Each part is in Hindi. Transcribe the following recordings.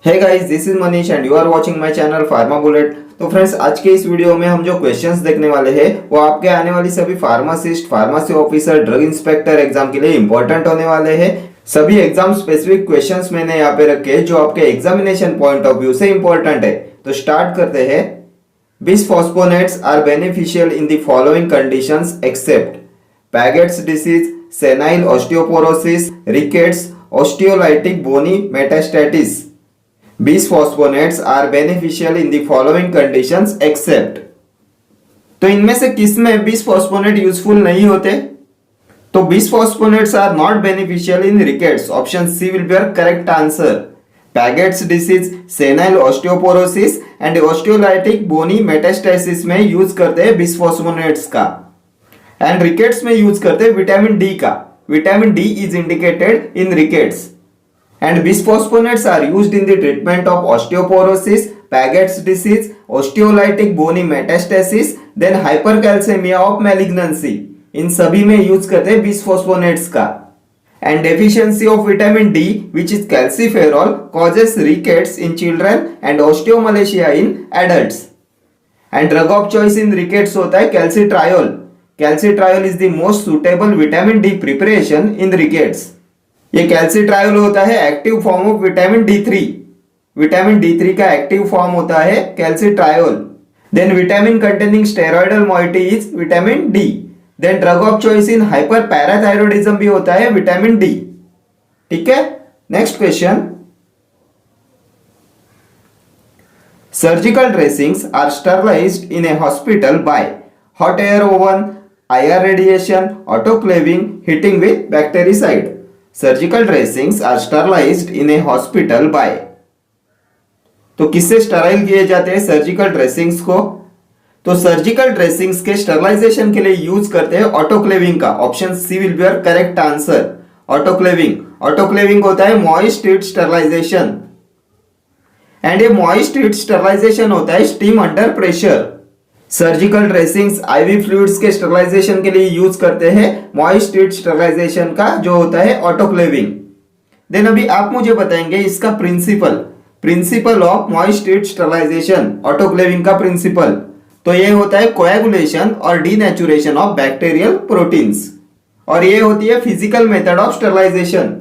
Hey guys, this is Manish and you are watching my channel Pharma Bullet। तो फ्रेंड्स, आज के इस वीडियो में हम जो क्वेश्चंस देखने वाले हैं वो आपके आने वाली सभी pharmacist, pharmacy officer, drug inspector exam के लिए इंपॉर्टेंट होने वाले हैं। सभी एग्जाम स्पेसिफिक क्वेश्चंस मैंने यहाँ पे रखे जो आपके एग्जामिनेशन पॉइंट ऑफ व्यू से इंपॉर्टेंट है। तो स्टार्ट करते हैं। Bisphosphonates are beneficial in the following conditions except Paget's disease, senile osteoporosis, rickets, osteolytic bony metastasis. Bisphosphonates are beneficial in the following conditions except. तो इनमें से किस में बिसफॉस्फोनेट यूजफुल नहीं होते? तो bisphosphonates are not beneficial in rickets. Option C will be your correct answer. Paget's disease, senile osteoporosis and osteolytic bony metastasis में यूज करते हैं बिसफॉस्फोनेट्स का, एंड रिकेट्स में यूज करते हैं विटामिन डी का। Vitamin D is indicated in rickets and bisphosphonates are used in the treatment of osteoporosis, Paget's disease, osteolytic bony metastasis, then hypercalcemia of malignancy। इन सभी में यूज करते हैं bisphosphonates का। And deficiency of vitamin D, which is calciferol, causes rickets in children and osteomalacia in adults। And drug of choice in rickets होता है calcitriol। Calcitriol is the most suitable vitamin D preparation in rickets। ये कैल्सिट्रायोल होता है active form of vitamin D3। Vitamin D3 का एक्टिव फॉर्म होता है calcitriol. Then vitamin containing steroidal moiety is vitamin D. Then drug of choice in hyper parathyroidism भी होता है विटामिन डी। ठीक है, next question. Surgical dressings are sterilised in a hospital by hot air oven, IR radiation, autoclaving, heating with bactericide. Surgical dressings are sterilised in a hospital by. तो किससे स्टराइल किए जाते हैं सर्जिकल ड्रेसिंग्स को? तो सर्जिकल ड्रेसिंग्स के स्टरलाइजेशन के लिए यूज करते हैं ऑटोक्लेविंग का। Option C will be your correct answer. Autoclaving. Autoclaving होता है मॉइस्ट हीट स्टरलाइजेशन, एंड ये मॉइस्ट हीट स्टरलाइजेशन होता है steam under pressure. Surgical dressings IV fluids के स्टरलाइजेशन के लिए यूज करते हैं मॉइस्ट हीट स्टरलाइजेशन का, जो होता है ऑटोक्लेविंग। देन अभी आप मुझे बताएंगे इसका principle of moist heat sterilisation, autoclaving का प्रिंसिपल। तो ये होता है कोएगुलेशन और डीनेचुरेशन ऑफ बैक्टीरियल प्रोटीन्स, और ये होती है physical method of sterilisation.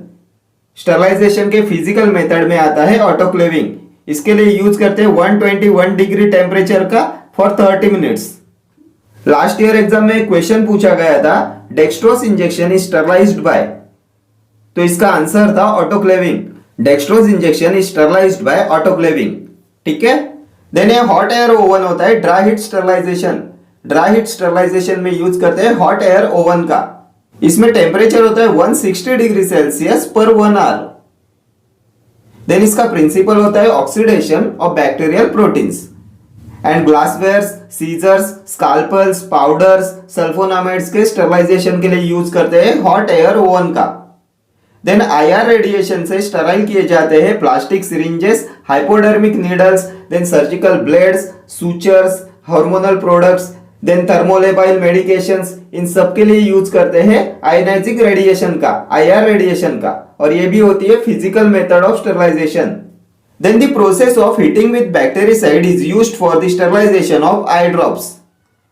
Sterilisation के फिजिकल मेथड में आता है ऑटोक्लेविंग। इसके लिए यूज करते हैं 121 डिग्री टेम्परेचर का for 30 minutes. Last year exam में क्वेश्चन पूछा गया था dextrose injection is sterilised by, तो इसका आंसर था autoclaving. Dextrose injection is sterilised by autoclaving. ठीक है, देन ये हॉट एयर ओवन होता है dry heat sterilisation. Dry heat sterilisation में यूज करते हैं हॉट एयर ओवन का। इसमें टेम्परेचर होता है 160 डिग्री सेल्सियस पर 1 आवर। देन इसका प्रिंसिपल होता है oxidation of bacterial proteins. And glasswares, scissors, scalpels, powders, sulphonamides के स्टरलाइजेशन के लिए यूज करते हैं हॉट एयर ओवन का। देन IR रेडिएशन से स्टराइल किए जाते हैं plastic syringes, hypodermic needles, then surgical blades, sutures, hormonal products, then thermolabile medications. इन सब के लिए यूज करते हैं आयोनाइजिंग रेडिएशन का, IR रेडिएशन का, और ये भी होती है physical method of sterilisation. Then the process of heating with bactericide is used for the sterilization of eye drops।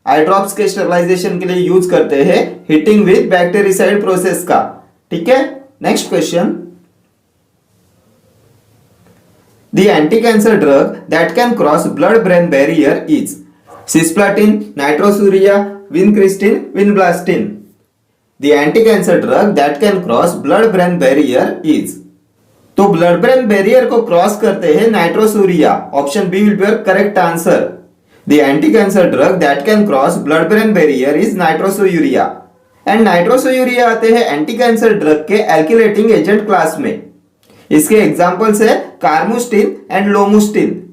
Eye drops के sterilization के लिए यूज करते हैं heating with bactericide process का। ठीक है, next question. The anti-cancer drug that can cross blood-brain barrier is cisplatin, nitrosourea, vincristine, vinblastine। The anti-cancer drug that can cross blood-brain barrier is, तो ब्लड ब्रेन बैरियर को क्रॉस करते हैं nitrosourea. Option B will be your correct answer. The anti cancer drug that can cross blood brain barrier is nitrosourea. And nitrosourea आते हैं एंटी कैंसर ड्रग के एल्किलेटिंग एजेंट क्लास में। इसके एग्जांपल्स है कार्मुस्टिन एंड लोमुस्टिन,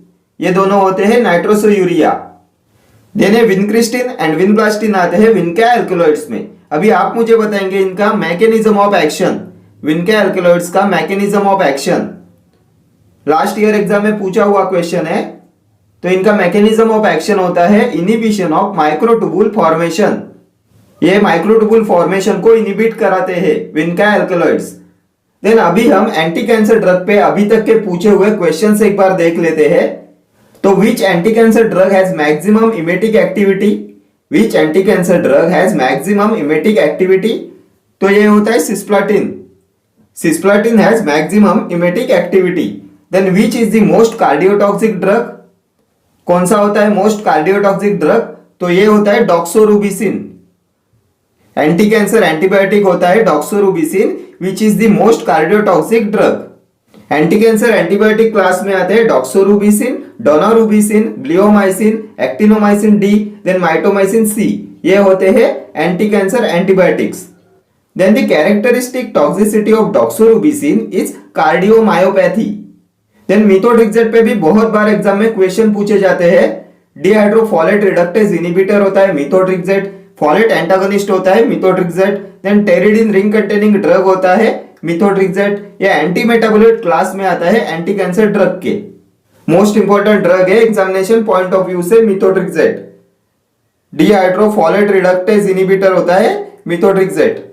ये दोनों होते हैं नाइट्रोसूरिया। देन विनक्रिस्टिन एंड विनब्लास्टिन आते हैं विनका एल्कलॉइड्स में। अभी आप मुझे बताएंगे इनका mechanism of action, vinca alkaloids का mechanism of action. Last year exam में पूछा हुआ क्वेश्चन है। तो इनका मैकेनिज्म ऑफ एक्शन होता है इनिबिशन ऑफ माइक्रोटूबुल फॉर्मेशन। ये माइक्रोटूबुल फॉर्मेशन को इनिबिट कराते हैं विनका एल्कलॉइड्स। देन अभी हम एंटी कैंसर ड्रग पे अभी तक के पूछे हुए क्वेश्चन से एक बार देख लेते हैं। तो which anti cancer drug has maximum emetic activity, which anti cancer drug has maximum emetic activity, तो ये होता है cisplatin, cisplatin has maximum emetic activity. Then which is the most cardiotoxic drug, कौन सा होता है मोस्ट कार्डियोटॉक्सिक ड्रग, तो ये होता है डॉक्सोरूबिसिन, एंटी कैंसर एंटीबायोटिक होता है doxorubicin which is the most cardiotoxic drug. Anti cancer antibiotic class में आते हैं doxorubicin, daunorubicin, bleomycin, actinomycin D, then mitomycin C, ये होते हैं anti cancer antibiotics. Then the characteristic toxicity of doxorubicin is cardiomyopathy. Then methotrexate पे भी बहुत बार एग्जाम में क्वेश्चन पूछे जाते हैं। डीहाइड्रोफोलेट रिडक्टेज इनहिबिटर होता है मीथोट्रिक्सेट, फोलेट एंटागोनिस्ट होता है मीथोट्रिक्सेट, देन टेरिडीन रिंग कंटेनिंग ड्रग होता है मीथोट्रिक्सेट, या एंटी मेटाबोलाइट क्लास में आता है एंटी कैंसर ड्रग के। मोस्ट इंपोर्टेंट ड्रग है एग्जामिनेशन पॉइंट ऑफ व्यू से मीथोट्रिक्सेट, डीहाइड्रोफोलेट रिडक्टेज इनहिबिटर होता है मीथोट्रिक्सेट।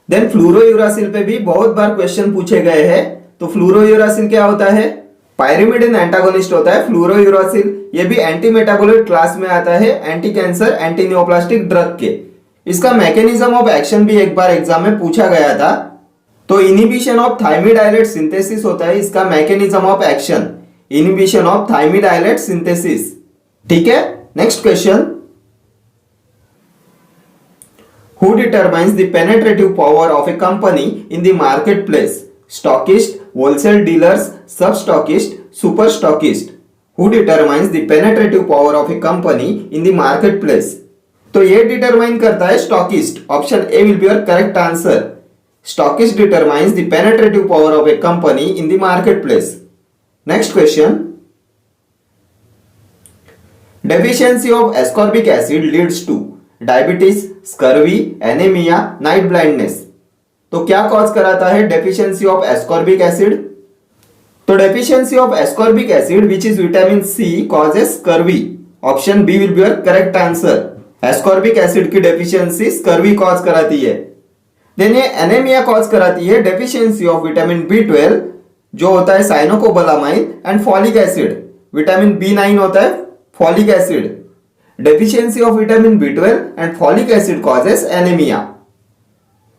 देन फ्लूरोयूरासिल पे भी बहुत बार क्वेश्चन पूछे गए हैं। तो फ्लूरोयूरासिल क्या होता है, पायरिमिडिन एंटागोनिस्ट होता है फ्लूरोयूरासिल, ये भी एंटी मेटाबोलाइट क्लास में आता है anti cancer anti neoplastic drug के। इसका मैकेनिज्म ऑफ एक्शन भी एक बार एग्जाम में पूछा गया था। तो इनहिबिशन ऑफ थायमिडाइलेट सिंथेसिस होता है इसका mechanism of action, inhibition of thymidylate synthesis. ठीक है, next question, who determines the penetrative power of a company in the market place, stockist, wholesale dealers, sub-stockist, super stockist. Who determines the penetrative power of a company in the marketplace? तो ये डिटरमाइन करता है stockist. Option A will be your correct answer. Stockist determines the penetrative power of a company in the marketplace. Next question. Deficiency of ascorbic acid leads to diabetes, scurvy, anemia, night blindness. तो क्या कॉज कराता है डेफिशिएंसी ऑफ एस्कॉर्बिक एसिड, तो deficiency of ascorbic acid which is vitamin C causes scurvy. Option B will be your correct answer, ascorbic acid की डेफिशिएंसी स्कर्वी कॉज कराती है। देन ये एनीमिया कॉज कराती है डेफिशिएंसी ऑफ विटामिन B12 जो होता है cyanocobalamin and folic acid, vitamin B9 होता है folic acid. Deficiency of vitamin B12 and folic acid causes anaemia.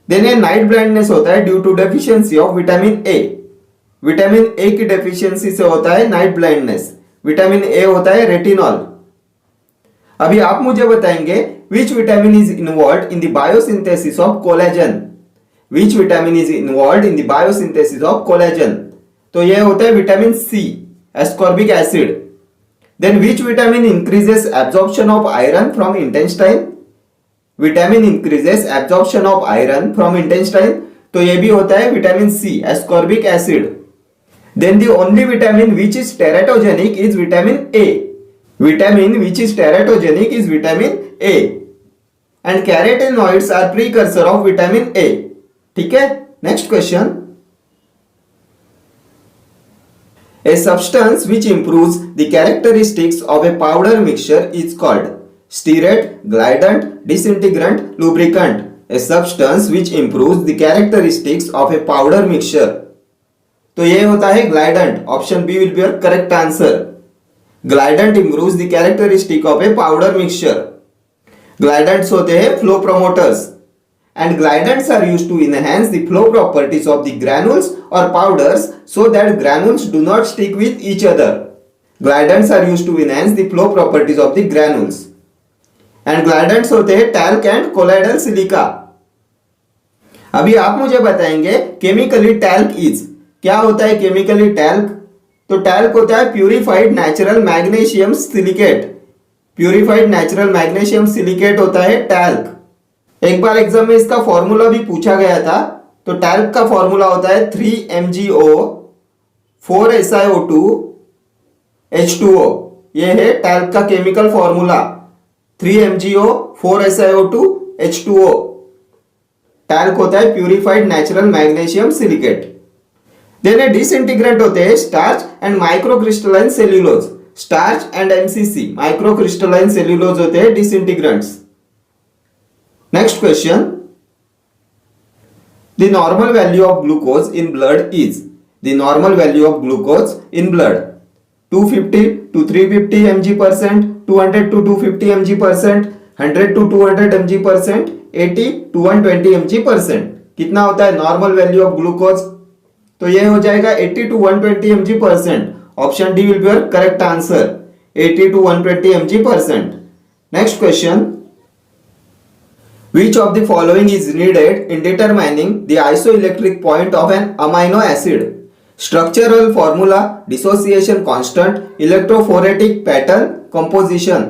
Then ये नाइट ब्लाइंडनेस होता है due to deficiency of vitamin A, vitamin A की डेफिशिएंसी से होता है नाइट ब्लाइंडनेस। विटामिन ए होता है रेटिनॉल। अभी आप मुझे बताएंगे which vitamin is involved in the biosynthesis of collagen, which vitamin is involved in the biosynthesis of collagen, तो ये होता है vitamin C, ascorbic acid. Then which vitamin increases absorption of iron from intestine, vitamin increases absorption of iron from intestine, तो ये भी होता है vitamin C, ascorbic acid. Then the only vitamin which is teratogenic is vitamin A, vitamin which is teratogenic is vitamin A, and carotenoids are precursor of vitamin A. ठीक है, next question, a substance which improves the characteristics of a powder mixture is called stearate, glidant, disintegrant, lubricant. A substance which improves the characteristics of a powder mixture, तो ये होता है glidant. Option B will be your correct answer. Glidant improves the characteristic of a powder mixture. Glidants होते हैं flow promoters, and glidants are used to enhance the flow properties of the granules or powders so that granules do not stick with each other. Glidants are used to enhance the flow properties of the granules. And glidants होते हैं talc and colloidal silica. अभी आप मुझे बताएंगे केमिकली talc is, क्या होता है केमिकली talc? तो talc होता है purified natural magnesium silicate, purified natural magnesium silicate होता है talc। एक बार एग्जाम में इसका फॉर्मूला भी पूछा गया था। तो टैल्क का फॉर्मूला होता है 3MgO 4SiO2 H2O, ये है टैल्क का chemical formula 3MgO 4SiO2 H2O। Talc होता है purified natural magnesium silicate. Then disintegrant होते हैं starch and microcrystalline cellulose, starch and MCC microcrystalline cellulose होते हैं disintegrants. Next question, The normal value of glucose in blood is, the normal value of glucose in blood 250 to 350 mg percent, 200 to 250 mg percent, 100 to 200 mg percent, 80 to 120 mg percent. कितना होता है नॉर्मल वैल्यू ऑफ ग्लूकोज? तो ये हो जाएगा 80 to 120 mg percent. Option D will be your correct answer, 80 to 120 mg percent. Next question. Which of the following is needed in determining the isoelectric point of an amino acid? Structural formula, dissociation constant, electrophoretic pattern, composition.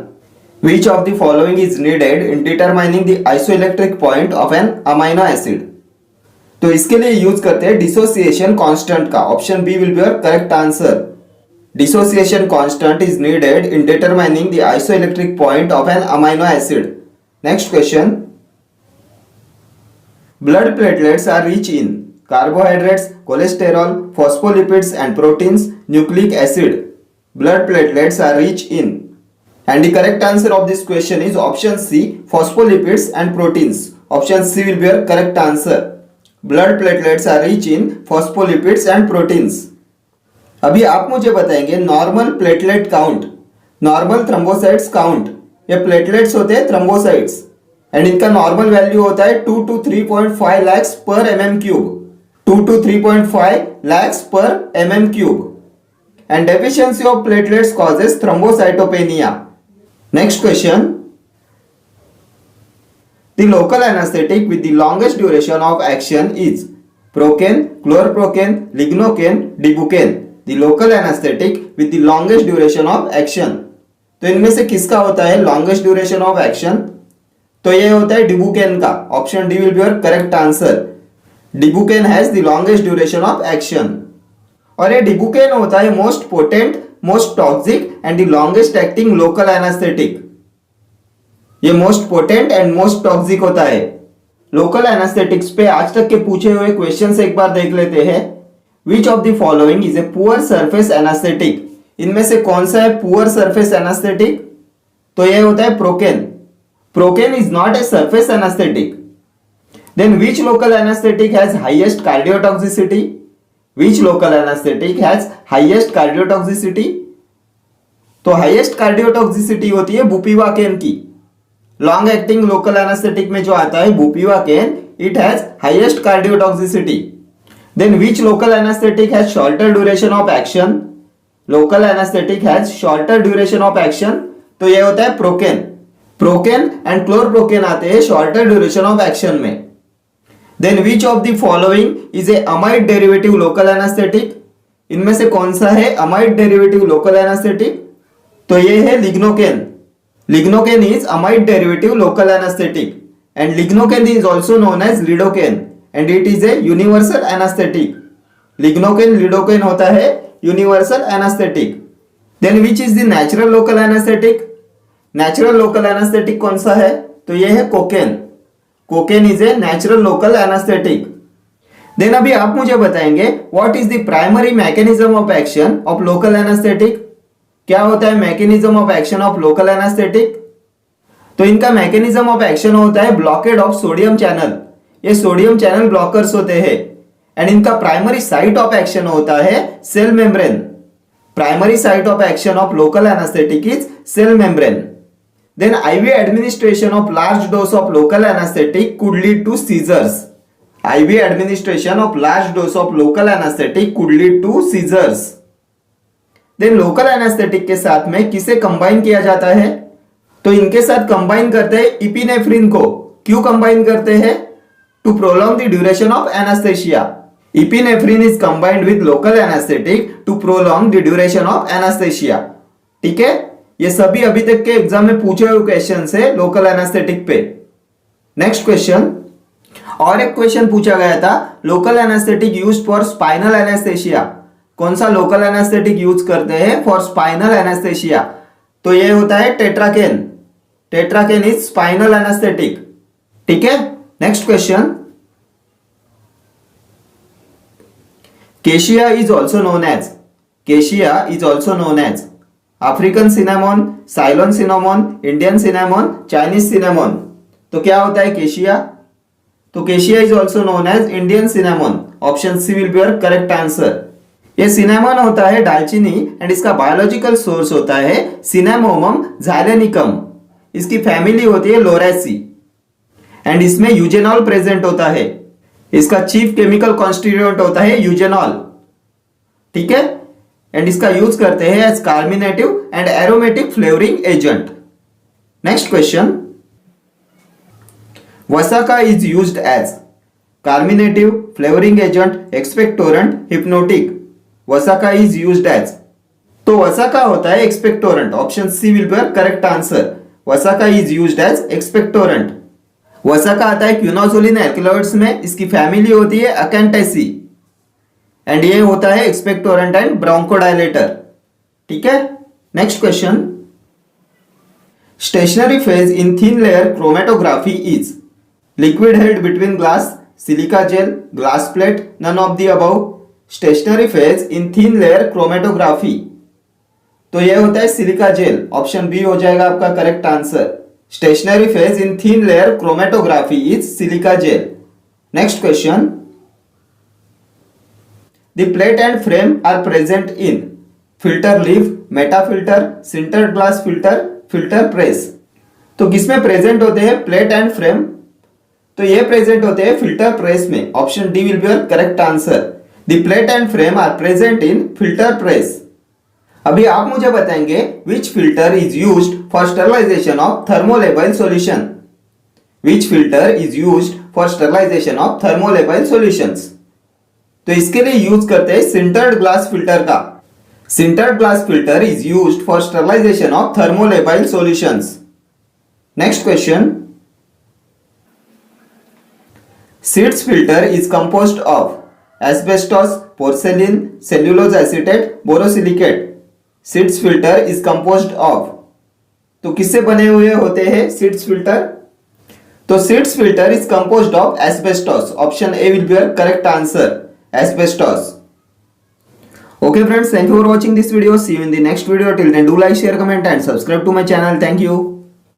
Which of the following is needed in determining the isoelectric point of an amino acid? तो इसके लिए यूज करते हैं डिसोसिएशन कांस्टेंट का. Option B will be your correct answer. Dissociation constant is needed in determining the isoelectric point of an amino acid. Next question. Blood platelets are rich in carbohydrates, cholesterol, phospholipids and proteins, nucleic acid. Blood platelets are rich in, and the correct answer of this question is option C, phospholipids and proteins. Option C will be your correct answer. Blood platelets are rich in phospholipids and proteins. अभी आप मुझे बताएंगे normal platelet count, normal thrombocytes count. ये प्लेटलेट्स होते हैं थ्रोम्बोसाइट्स एंड इनका नॉर्मल वैल्यू होता है 2 to 3.5 lakhs per mm cube. 2 to 3.5 lakhs per mm cube. And deficiency of platelets causes thrombocytopenia. Next question. The local anesthetic with the longest duration of action is procaine, chlorprocaine, lignocaine, dibucaine. The local anesthetic with the longest duration of action. तो इनमें से किसका होता है longest duration of action? तो ये होता है डिबुकेन का. Option D will be your correct answer. Dibucaine has the longest duration of action. और ये डिबुकेन होता है most potent, most toxic and the longest acting local anaesthetic. ये most potent and most toxic होता है. लोकल एनेस्थेटिक्स पे आज तक के पूछे हुए क्वेश्चंस एक बार देख लेते हैं. विच of the following is a poor surface anaesthetic? इनमें से कौन सा है पुअर सरफेस एनेस्थेटिक? तो ये होता है procaine. Procaine is not a surface anesthetic. Then which local anesthetic has highest cardiotoxicity? Which local anesthetic has highest cardiotoxicity? तो highest cardiotoxicity होती है बुपीवाकेन की. लॉन्ग एक्टिंग लोकल एनेस्थेटिक में जो आता है बुपीवाकेन, it has highest cardiotoxicity. Then which local anesthetic has shorter duration of action? Local anesthetic has shorter duration of action. तो ये होता है प्रोकेन. प्रोकेन एंड क्लोरप्रोकेन आते हैं शॉर्टर ड्यूरेशन ऑफ एक्शन में. Then which of the following is a amide derivative local anaesthetic? इनमें से कौन सा है अमाइड डेरिवेटिव लोकल एनेस्थेटिक? तो ये है lignocaine. Lignocaine is amide derivative local anaesthetic and lignocaine is also known as lidocaine and it is a universal anaesthetic. Lignocaine lidocaine होता है universal anaesthetic. Then which is the natural local anaesthetic? Natural local anaesthetic कौन सा है? तो ये है cocaine. Cocaine is a natural local anaesthetic. Then अभी आप मुझे बताएंगे what is the primary mechanism of action of local anaesthetic? क्या होता है mechanism of action of local anaesthetic? तो इनका मैकेनिज्म ऑफ एक्शन होता है ब्लॉकेड ऑफ सोडियम चैनल. ये सोडियम चैनल ब्लॉकर्स होते हैं एंड इनका प्राइमरी साइट ऑफ एक्शन होता है cell membrane. Primary site of action of local anaesthetic is cell membrane. Then IV administration of large dose of local anesthetic could lead to seizures. IV administration of large dose of local anesthetic could lead to seizures. Then local anesthetic के साथ में किसे कंबाइन किया जाता है? तो इनके साथ कंबाइन करते हैं इपिनेफ्रिन को. क्यों कंबाइन करते हैं? To prolong the duration of anesthesia. Epinephrine is combined with local anesthetic to prolong the duration of anesthesia. ठीक है, ये सभी अभी तक के एग्जाम में पूछे हुए क्वेश्चन है लोकल एनेस्थेटिक पे. Next question. और एक क्वेश्चन पूछा गया था local anaesthetic used for spinal anaesthesia. कौन सा लोकल एनेस्थेटिक यूज करते हैं फॉर स्पाइनल एनेस्थेशिया? तो ये होता है tetracaine. Tetracaine is spinal anaesthetic. ठीक है. Next question. Cassia is also known as African cinnamon, Ceylon cinnamon, Indian cinnamon, Chinese cinnamon. तो क्या होता है केशिया? तो cassia is also known as Indian cinnamon, option C will be your correct answer. ये सिनेमन होता है दालचीनी एंड इसका बायोलॉजिकल सोर्स होता है सिनेमोमम ज़ाइलेनिकम। इसकी फैमिली होती है लोरेसी एंड इसमें यूजेनॉल प्रेजेंट होता है। इसका चीफ केमिकल कॉन्स्टिट्यूएंट होता है यूजेनॉल, ठीक है, एंड इसका यूज करते हैं as carminative and aromatic flavouring agent. Next question, vasaka is used as carminative, flavouring agent, expectorant, hypnotic. Vasaka is used as, तो वसाका होता है expectorant, option C will be correct answer. Vasaka is used as expectorant. Vasaka आता है क्विनोजोलिन एल्कलॉइड्स में, इसकी फैमिली होती है अकेंटेसी एंड ये होता है एक्सपेक्टोरेंट एंड ब्रोंकोडायलेटर, ठीक है। Next question, stationary phase in thin layer chromatography is liquid held between glass, silica gel, glass plate, none of the above. Stationary phase in thin layer chromatography, तो यह होता है सिलिका जेल, ऑप्शन बी हो जाएगा आपका correct answer. Stationary phase in thin layer chromatography is silica gel. Next question, the plate and frame are present in filter leaf, metafilter, sintered glass filter, filter press. तो किसमें प्रेजेंट होते हैं प्लेट एंड फ्रेम, तो ये प्रेजेंट होते हैं फिल्टर प्रेस में, option D will be your correct answer. The plate and frame are present in filter press. अभी आप मुझे बताएंगे which filter is used for sterilisation of thermolabile solution. Which filter is used for sterilisation of thermolabile solutions, तो इसके लिए यूज करते हैं सिंटर्ड ग्लास फिल्टर का। Sintered glass filter is used for sterilisation of thermolabile solutions. Next question, Seitz filter is composed of asbestos, पोर्सेलिन, cellulose acetate, borosilicate. Seeds filter is composed of, तो किससे बने हुए होते हैं सीड्स फिल्टर, तो seeds filter is composed of asbestos, option A will be your correct answer, asbestos. Okay friends, thank you for watching this video. See you in the next video. Till then, do like, share, comment and subscribe to my channel. Thank you.